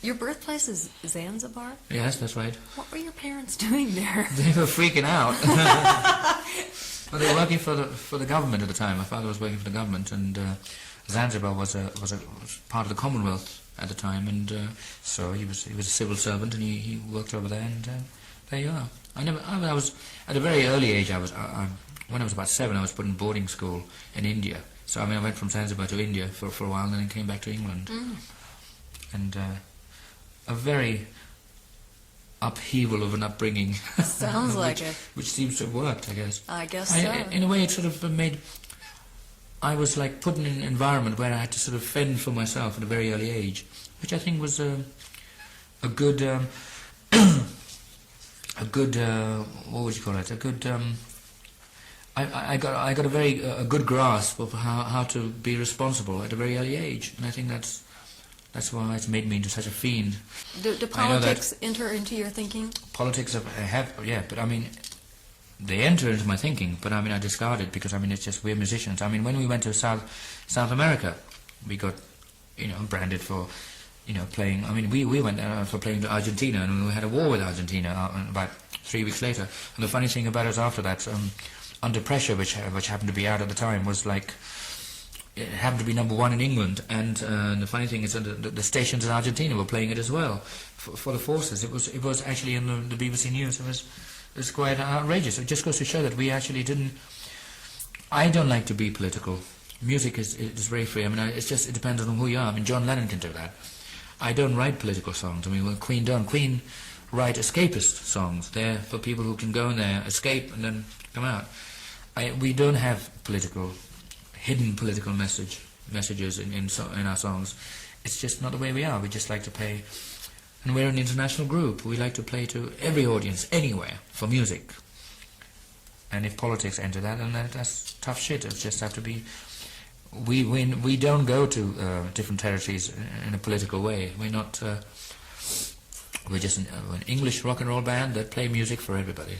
Your birthplace is Zanzibar? Yes, that's right. What were your parents doing there? They were freaking out. Well, they were working for the government at the time. My father was working for the government, and Zanzibar was part of the Commonwealth at the time, and so he was a civil servant, and he worked over there, and there you are. I was at a very early age. When I was about 7, I was put in boarding school in India. So I went from Zanzibar to India for a while, and then came back to England, and a very upheaval of an upbringing. Sounds like it. Which seems to have worked, I guess. I guess so. In a way, it sort of made... I was like put in an environment where I had to sort of fend for myself at a very early age, which I think was a good... a good... what would you call it? A good... I got a very good grasp of how to be responsible at a very early age, and I think that's why it's made me into such a fiend. Do politics enter into your thinking? Politics have, yeah, but I mean, they enter into my thinking, but I mean, I discard it because I mean, it's just we're musicians. I mean, when we went to South America, we got, branded for, playing. I mean, we went for playing to Argentina, and we had a war with Argentina about 3 weeks later. And the funny thing about us after that, Under Pressure, which happened to be out at the time, was like. It happened to be #1 in England, and the funny thing is that the stations in Argentina were playing it as well for the forces. It was actually in the BBC News. It was quite outrageous. It just goes to show that we actually didn't. I don't like to be political. Music is very free. I mean, it depends on who you are. I mean, John Lennon can do that. I don't write political songs. I mean, well, Queen don't. Queen write escapist songs. They're for people who can go in there, escape, and then come out. We don't have hidden political messages in our songs. It's just not the way we are. We just like to play, and we're an international group. We like to play to every audience, anywhere, for music. And if politics enter that, then that's tough shit. It just have to be. We don't go to different territories in a political way. We're not. We're just an English rock and roll band that play music for everybody.